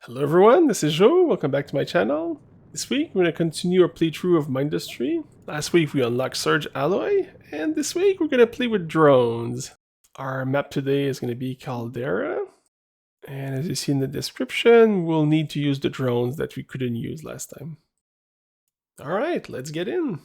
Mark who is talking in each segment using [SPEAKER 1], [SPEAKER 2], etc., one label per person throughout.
[SPEAKER 1] Hello everyone, this is Joe, welcome back to my channel. This week we're going to continue our playthrough of Mindustry. Last week we unlocked Surge Alloy, and this week we're going to play with drones. Our map today is going to be Caldera, and as you see in the description, we'll need to use the drones that we couldn't use last time. Alright, let's get in.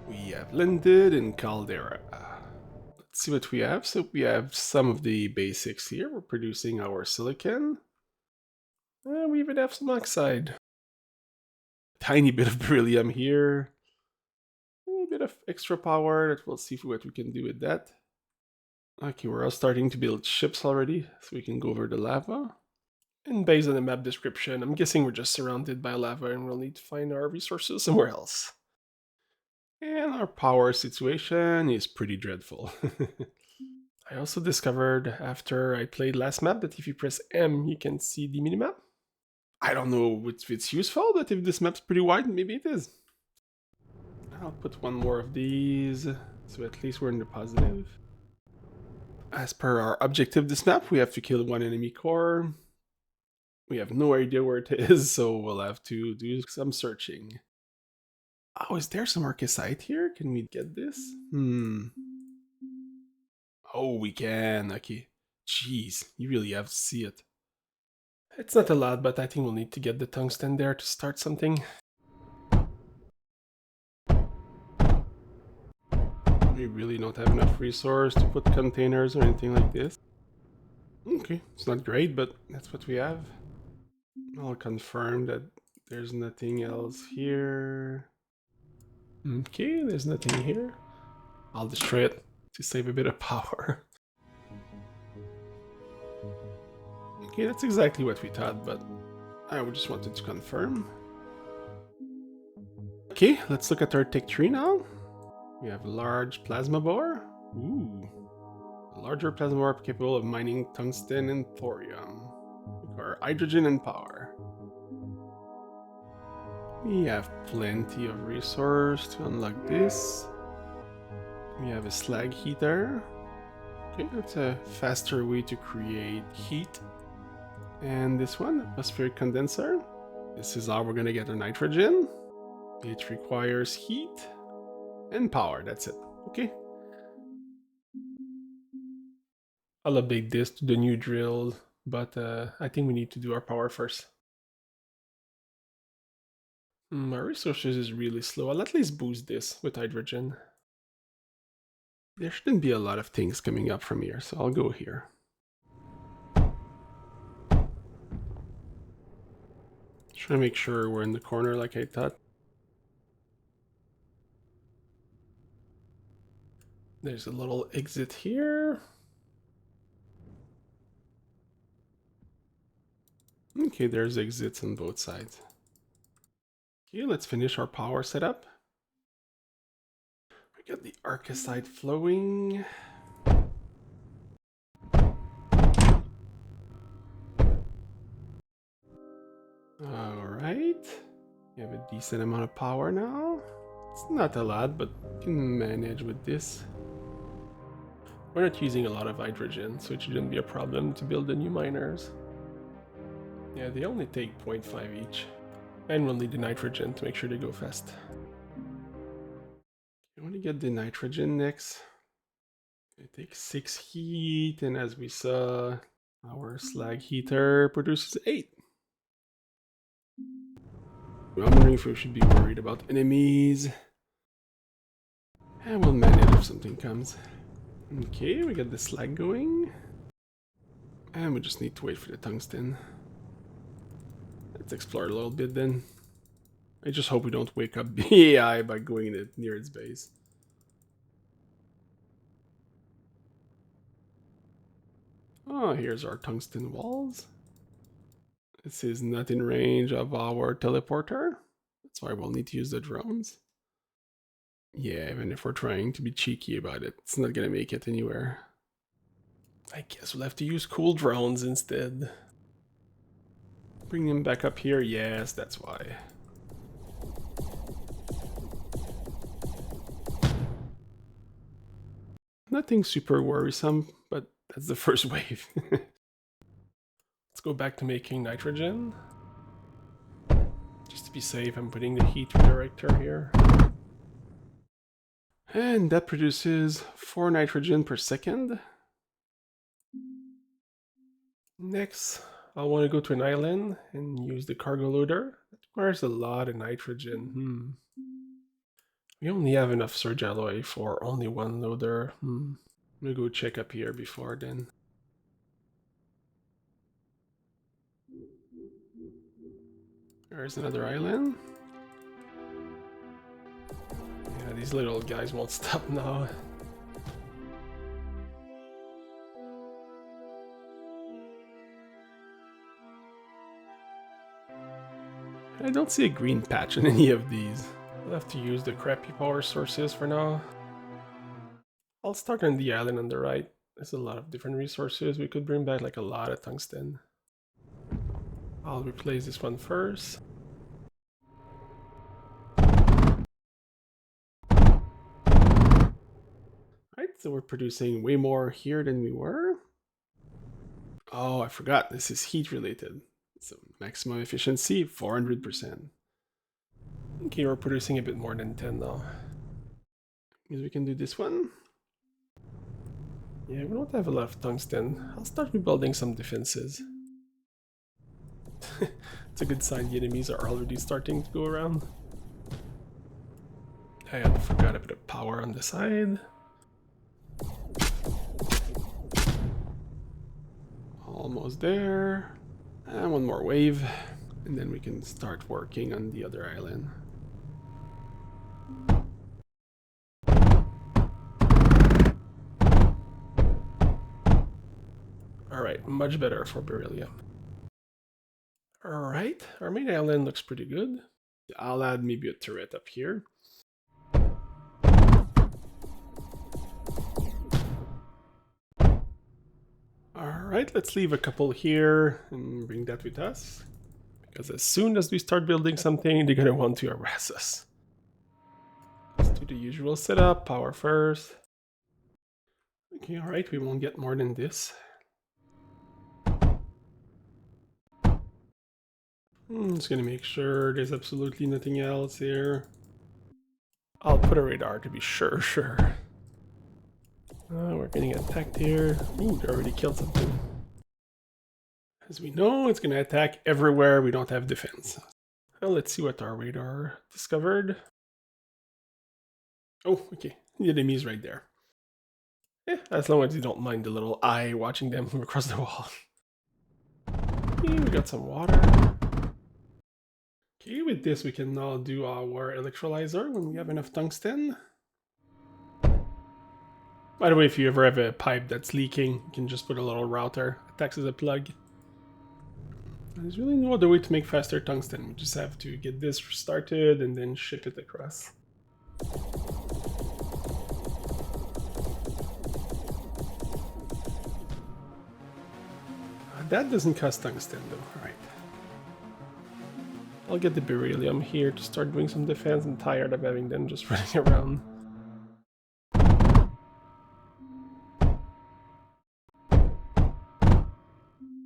[SPEAKER 1] We have landed in Caldera. Let's see what we have. So we have some of the basics here. We're producing our silicon. And we even have some oxide. Tiny bit of beryllium here. A bit of extra power that we'll see what we can do with that. Okay, we're all starting to build ships already, so we can go over the lava. And based on the map description, I'm guessing we're just surrounded by lava and we'll need to find our resources somewhere else. And our power situation is pretty dreadful. I also discovered after I played last map that if you press M, you can see the minimap. I don't know if it's useful, but if this map's pretty wide, maybe it is. I'll put one more of these, so at least we're in the positive. As per our objective this map, we have to kill one enemy core. We have no idea where it is, so we'll have to do some searching. Oh, is there some archesite here? Can we get this? Oh, we can. Okay. Jeez, you really have to see it. It's not a lot, but I think we'll need to get the tungsten there to start something. We really don't have enough resource to put containers or anything like this. Okay, it's not great, but that's what we have. I'll confirm that there's nothing else here. Okay, there's nothing here. I'll destroy it to save a bit of power. Okay, that's exactly what we thought, but I just wanted to confirm. Okay, let's look at our tech tree now. We have a large plasma bore. Ooh. A larger plasma bore capable of mining tungsten and thorium. Or hydrogen and power. We have plenty of resource to unlock this. We have a slag heater. Okay, that's a faster way to create heat. And this one, atmospheric condenser. This is how we're gonna get our nitrogen. It requires heat and power, that's it. Okay. I'll update this to the new drill, but I think we need to do our power first. Our resources is really slow. I'll at least boost this with hydrogen. There shouldn't be a lot of things coming up from here, so I'll go here. Trying to make sure we're in the corner like I thought. There's a little exit here. Okay, there's exits on both sides. Okay, let's finish our power setup. We got the archesite flowing. Alright. We have a decent amount of power now. It's not a lot, but we can manage with this. We're not using a lot of hydrogen, so it shouldn't be a problem to build the new miners. Yeah, they only take 0.5 each. And we'll need the nitrogen to make sure they go fast. I want to get the nitrogen next. It takes 6 heat, and as we saw, our slag heater produces 8. I'm wondering if we should be worried about enemies. And we'll manage if something comes. Okay, we got the slag going. And we just need to wait for the tungsten. Let's explore a little bit then. I just hope we don't wake up the AI by going near its base. Oh, here's our tungsten walls. This is not in range of our teleporter. That's why we'll need to use the drones. Yeah, even if we're trying to be cheeky about it, it's not gonna make it anywhere. I guess we'll have to use cool drones instead. Bring them back up here, yes, that's why. Nothing super worrisome, but that's the first wave. Let's go back to making nitrogen. Just to be safe, I'm putting the heat redirector here. And that produces 4 nitrogen per second. Next, I'll want to go to an island and use the cargo loader. That requires a lot of nitrogen. We only have enough surge alloy for only one loader. I'm gonna go check up here before then. There's another island. Yeah, these little guys won't stop now. I don't see a green patch in any of these. I'll have to use the crappy power sources for now. I'll start on the island on the right. There's a lot of different resources. We could bring back like a lot of tungsten. I'll replace this one first. Right, so we're producing way more here than we were. Oh, I forgot, this is heat related. So maximum efficiency, 400%. Okay, we're producing a bit more than 10 now. Means we can do this one. Yeah, we don't have a lot of tungsten. I'll start rebuilding some defenses. It's a good sign the enemies are already starting to go around. I forgot a bit of power on the side. Almost there. And one more wave. And then we can start working on the other island. Alright, much better for beryllium. Alright, our main island looks pretty good. I'll add maybe a turret up here. Alright, let's leave a couple here and bring that with us. Because as soon as we start building something, they're gonna want to harass us. Let's do the usual setup, power first. Okay, alright, we won't get more than this. I'm just gonna make sure there's absolutely nothing else here. I'll put a radar to be sure. We're getting attacked here. Ooh, they already killed something. As we know, it's gonna attack everywhere we don't have defense. Well, let's see what our radar discovered. Oh, okay, the enemy's right there. Yeah, as long as you don't mind the little eye watching them from across the wall. Okay, we got some water. Okay, with this we can now do our electrolyzer when we have enough tungsten. By the way, if you ever have a pipe that's leaking, you can just put a little router. It acts as a plug. There's really no other way to make faster tungsten. We just have to get this started and then ship it across. That doesn't cost tungsten though, alright. I'll get the beryllium here to start doing some defense. I'm tired of having them just running around.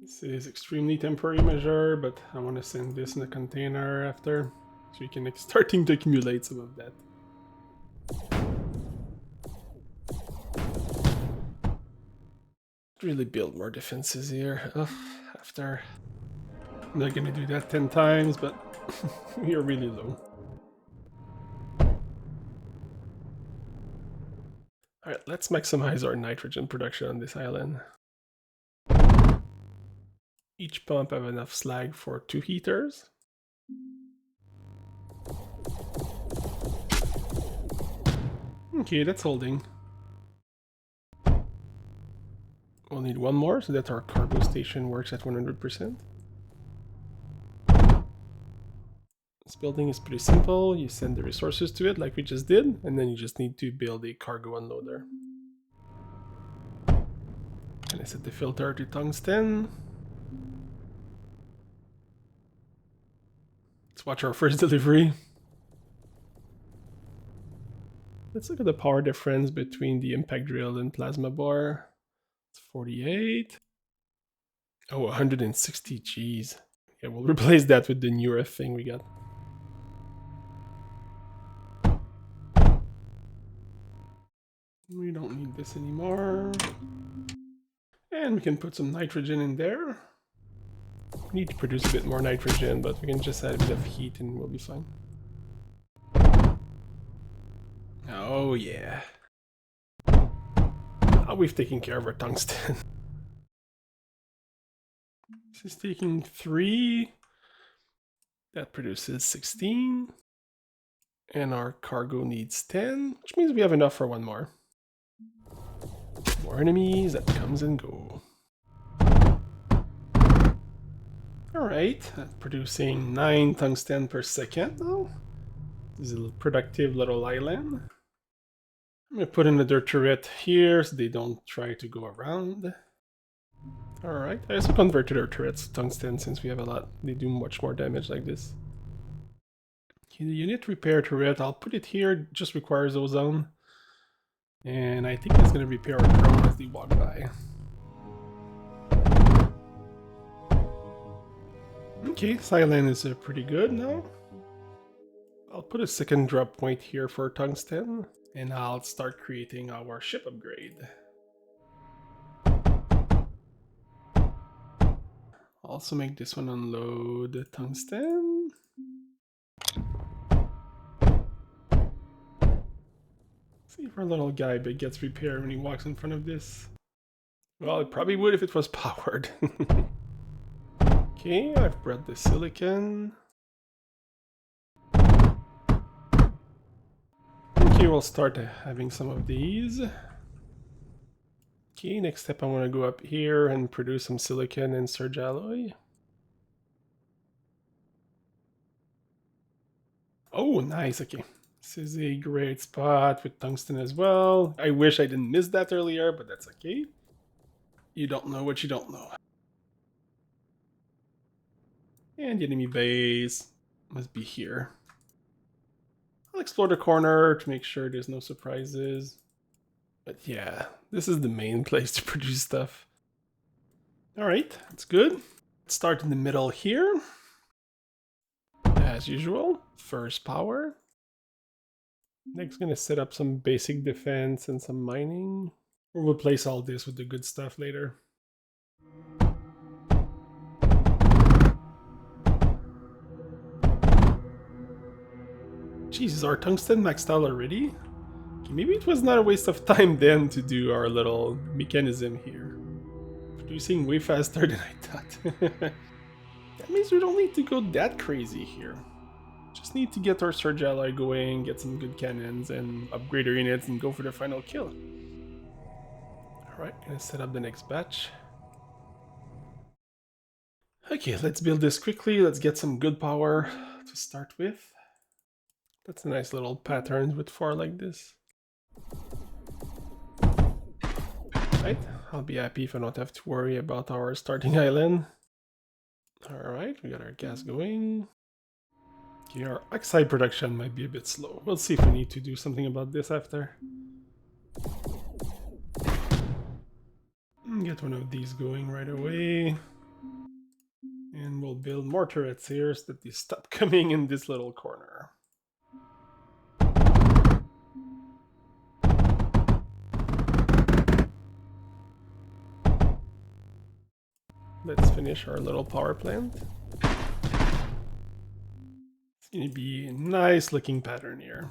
[SPEAKER 1] This is extremely temporary measure, but I want to send this in a container after, so we can starting to accumulate some of that. Really build more defenses here. After. I'm not gonna do that 10 times, but we are really low. Alright, let's maximize our nitrogen production on this island. Each pump have enough slag for 2 heaters. Okay, that's holding. We'll need one more so that our cargo station works at 100%. This building is pretty simple. You send the resources to it like we just did, and then you just need to build a cargo unloader. And I set the filter to tungsten. Let's watch our first delivery. Let's look at the power difference between the impact drill and plasma bar. It's 48. Oh, 160 Gs. Yeah, we'll replace that with the newer thing we got. We don't need this anymore. And we can put some nitrogen in there. We need to produce a bit more nitrogen, but we can just add a bit of heat and we'll be fine. Oh yeah. Now we've taken care of our tungsten. This is taking 3. That produces 16. And our cargo needs 10, which means we have enough for one more. More enemies, that comes and go. Alright, producing 9 tungsten per second now. This is a productive little island. I'm going to put another turret here so they don't try to go around. Alright, I also converted our turrets to tungsten since we have a lot. They do much more damage like this. Okay, the unit repair turret, I'll put it here, just requires ozone. And I think it's going to repair our drone as they walk by. Okay, this island is pretty good now. I'll put a second drop point here for tungsten. And I'll start creating our ship upgrade. Also make this one unload tungsten. See if our little guy gets repaired when he walks in front of this. Well, it probably would if it was powered. Okay, I've brought the silicon. Okay, we'll start having some of these. Okay, next step I want to go up here and produce some silicon and surge alloy. Oh, nice, okay. This is a great spot with tungsten as well. I wish I didn't miss that earlier, but that's okay. You don't know what you don't know. And the enemy base must be here. I'll explore the corner to make sure there's no surprises. But yeah, this is the main place to produce stuff. Alright, that's good. Let's start in the middle here. As usual, first power. Next, gonna set up some basic defense and some mining. We'll replace all this with the good stuff later. Jesus, our tungsten maxed out already? Okay, maybe it was not a waste of time then to do our little mechanism here. Producing way faster than I thought. That means we don't need to go that crazy here. Just need to get our surge alloy going, get some good cannons, and upgrade our units and go for the final kill. Alright, gonna set up the next batch. Okay, let's build this quickly. Let's get some good power to start with. That's a nice little pattern with 4 like this. Right, I'll be happy if I don't have to worry about our starting island. Alright, we got our gas going. Okay, our oxide production might be a bit slow. We'll see if we need to do something about this after. Get one of these going right away. And we'll build more turrets here so that they stop coming in this little corner. Let's finish our little power plant. It's going to be a nice looking pattern here.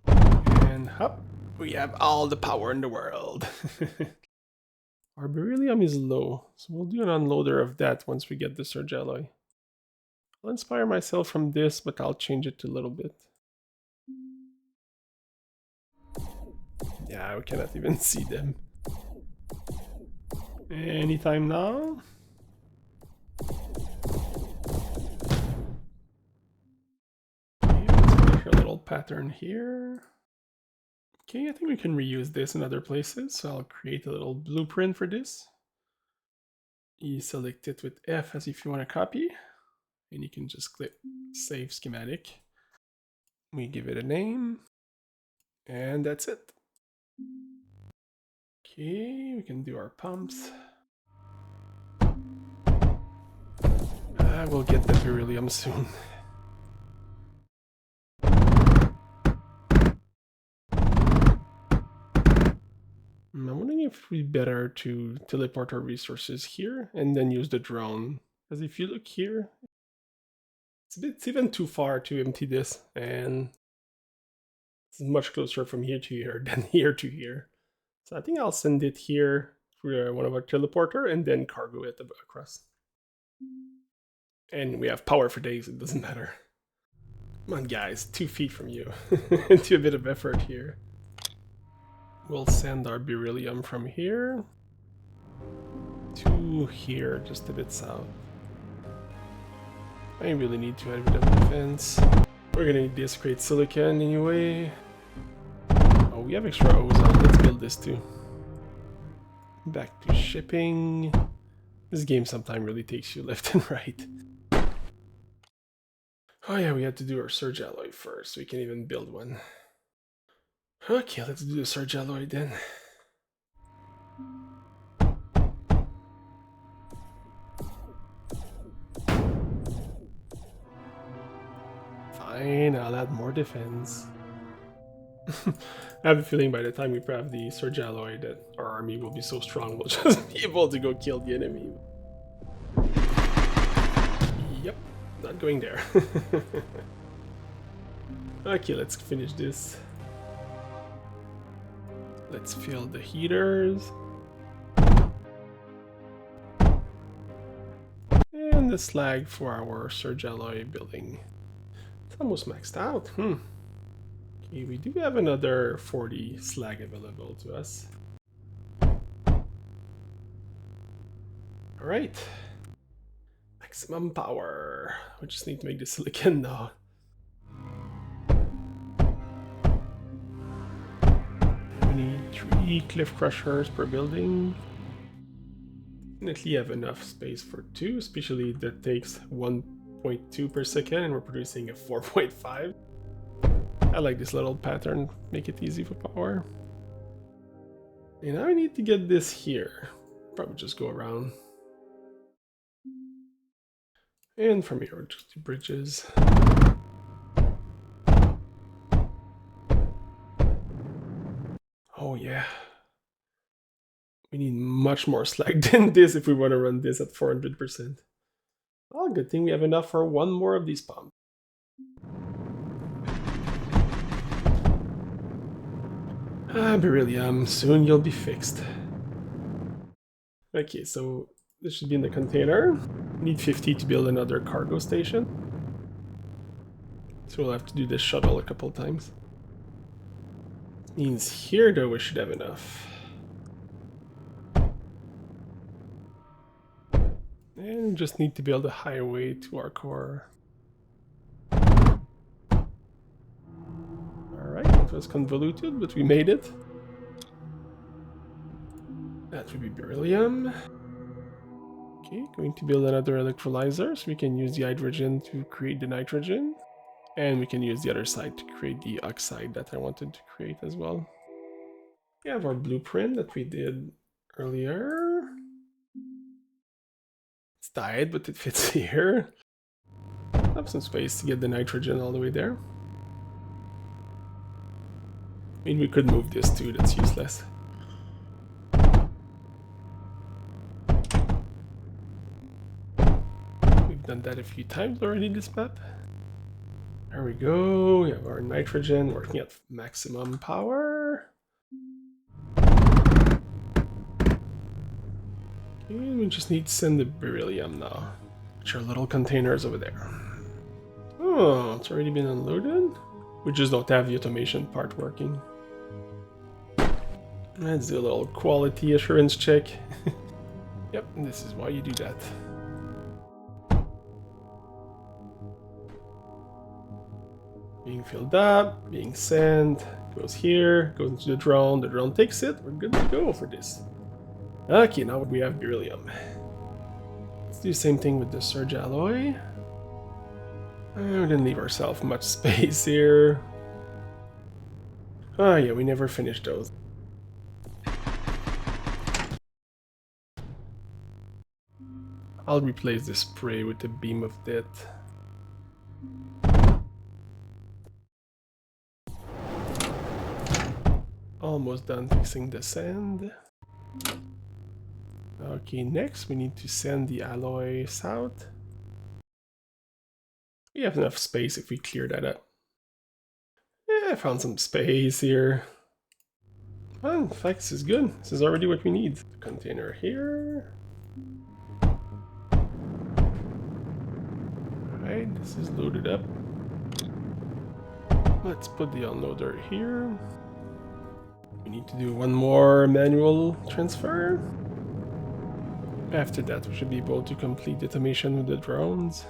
[SPEAKER 1] And up, we have all the power in the world. Our beryllium is low, so we'll do an unloader of that once we get the surge alloy. I'll inspire myself from this, but I'll change it a little bit. Yeah, we cannot even see them. Anytime now. Okay, let's finish our little pattern here. Okay, I think we can reuse this in other places, so I'll create a little blueprint for this. You select it with F as if you want to copy, and you can just click Save Schematic. We give it a name. And that's it. Okay, we can do our pumps. We'll get the beryllium soon. I'm wondering if it would be better to teleport our resources here and then use the drone. Because if you look here, it's even too far to empty this, and it's much closer from here to here than here to here. So I think I'll send it here through one of our teleporter and then cargo it across. And we have power for days, it doesn't matter. Come on guys, 2 feet from you. Do a bit of effort here. We'll send our beryllium from here to here, just a bit south. I really need to add a bit of defense. We're gonna need this great silicon anyway. Oh, we have extra ozone. Let's build this too. Back to shipping. This game sometimes really takes you left and right. Oh yeah, we had to do our surge alloy first, so we can even build one. Okay, let's do the surge alloy then. Fine, I'll add more defense. I have a feeling by the time we have the surge alloy that our army will be so strong we'll just be able to go kill the enemy. Yep, not going there. Okay, let's finish this. Let's fill the heaters. And the slag for our surge alloy building. It's almost maxed out. Okay, we do have another 40 slag available to us. Alright. Maximum power. We just need to make the silicon now. We need 3 cliff crushers per building. Definitely have enough space for 2, especially that takes 1.2 per second and we're producing a 4.5. I like this little pattern, make it easy for power. And now I need to get this here. Probably just go around. And from here, just 2 bridges. Oh yeah. We need much more slag than this if we want to run this at 400%. Oh, good thing we have enough for 1 more of these pumps. Beryllium, soon you'll be fixed. Okay, so this should be in the container. Need 50 to build another cargo station. So we'll have to do this shuttle a couple times. Means here though we should have enough. And we just need to build a highway to our core. Alright, it was convoluted, but we made it. That would be beryllium. Okay, going to build another electrolyzer so we can use the hydrogen to create the nitrogen. And we can use the other side to create the oxide that I wanted to create as well. We have our blueprint that we did earlier. It's died, but it fits here. I have some space to get the nitrogen all the way there. I mean, we could move this too, that's useless. We've done that a few times already, this map. There we go, we have our nitrogen working at maximum power. And we just need to send the beryllium now, which are little containers over there. Oh, it's already been unloaded? We just don't have the automation part working. Let's do a little quality assurance check. Yep, this is why you do that. Being filled up, being sent, goes here, goes into the drone takes it, we're good to go for this. Okay, now we have beryllium. Let's do the same thing with the surge alloy. We didn't leave ourselves much space here. Oh yeah, we never finished those. I'll replace the spray with the beam of death. Almost done fixing the sand. Okay, next we need to send the alloy south. We have enough space if we clear that up. Yeah, I found some space here. Well, in fact, this is good. This is already what we need. The container here. Alright, this is loaded up. Let's put the unloader here. We need to do one more manual transfer. After that, we should be able to complete the automation with the drones.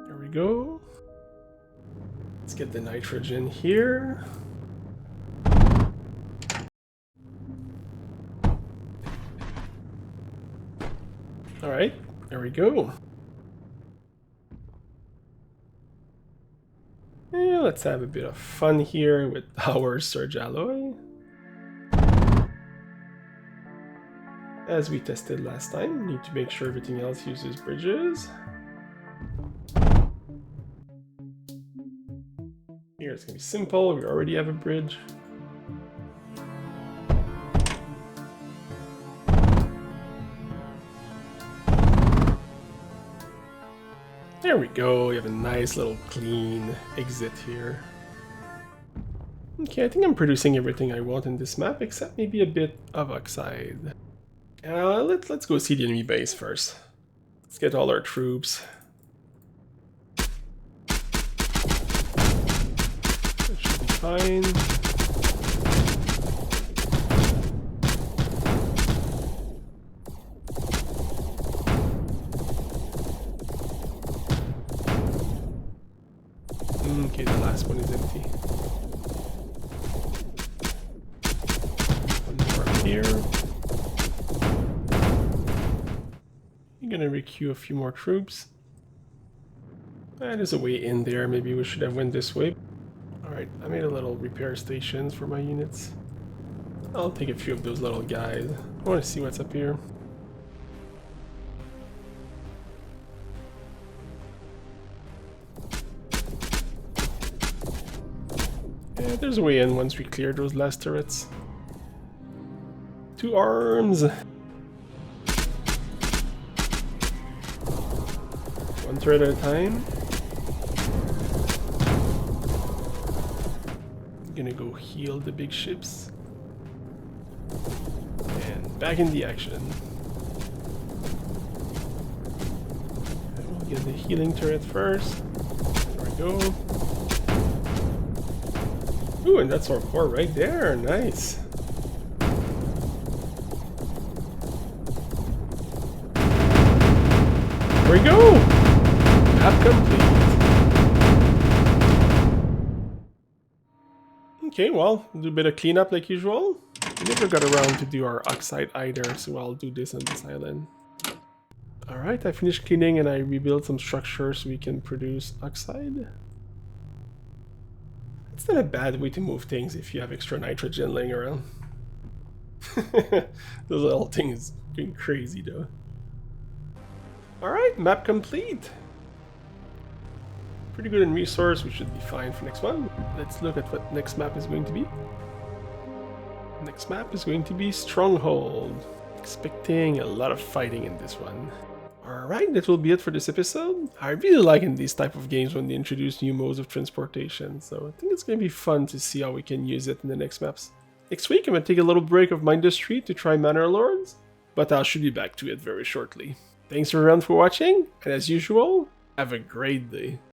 [SPEAKER 1] There we go. Let's get the nitrogen here. Alright, there we go. Yeah, let's have a bit of fun here with our surge alloy. As we tested last time, need to make sure everything else uses bridges. Here it's going to be simple, we already have a bridge. There we go, we have a nice little clean exit here. Okay, I think I'm producing everything I want in this map, except maybe a bit of oxide. Let's go see the enemy base first. Let's get all our troops. That should be fine. Okay, the last one is empty. One more up here. I'm gonna requeue a few more troops. There's a way in there, maybe we should have went this way. Alright, I made a little repair stations for my units. I'll take a few of those little guys. I want to see what's up here. Yeah, there's a way in once we clear those last turrets. 2 arms! One turret at a time. I'm gonna go heal the big ships. And back in the action. We'll get the healing turret first. There we go. Ooh, and that's our core right there. Nice. There we go. Map complete. Okay, well, do a bit of cleanup like usual. We never got around to do our oxide either, so I'll do this on this island. Alright, I finished cleaning and I rebuilt some structures so we can produce oxide. It's not a bad way to move things if you have extra nitrogen laying around. Those little things going crazy though. Alright, map complete. Pretty good in resource, we should be fine for next one. Let's look at what next map is going to be. Next map is going to be Stronghold. Expecting a lot of fighting in this one. Alright, that will be it for this episode. I really like in these type of games when they introduce new modes of transportation, so I think it's going to be fun to see how we can use it in the next maps. Next week I'm going to take a little break of Mindustry to try Manor Lords, but I should be back to it very shortly. Thanks everyone for watching, and as usual, have a great day.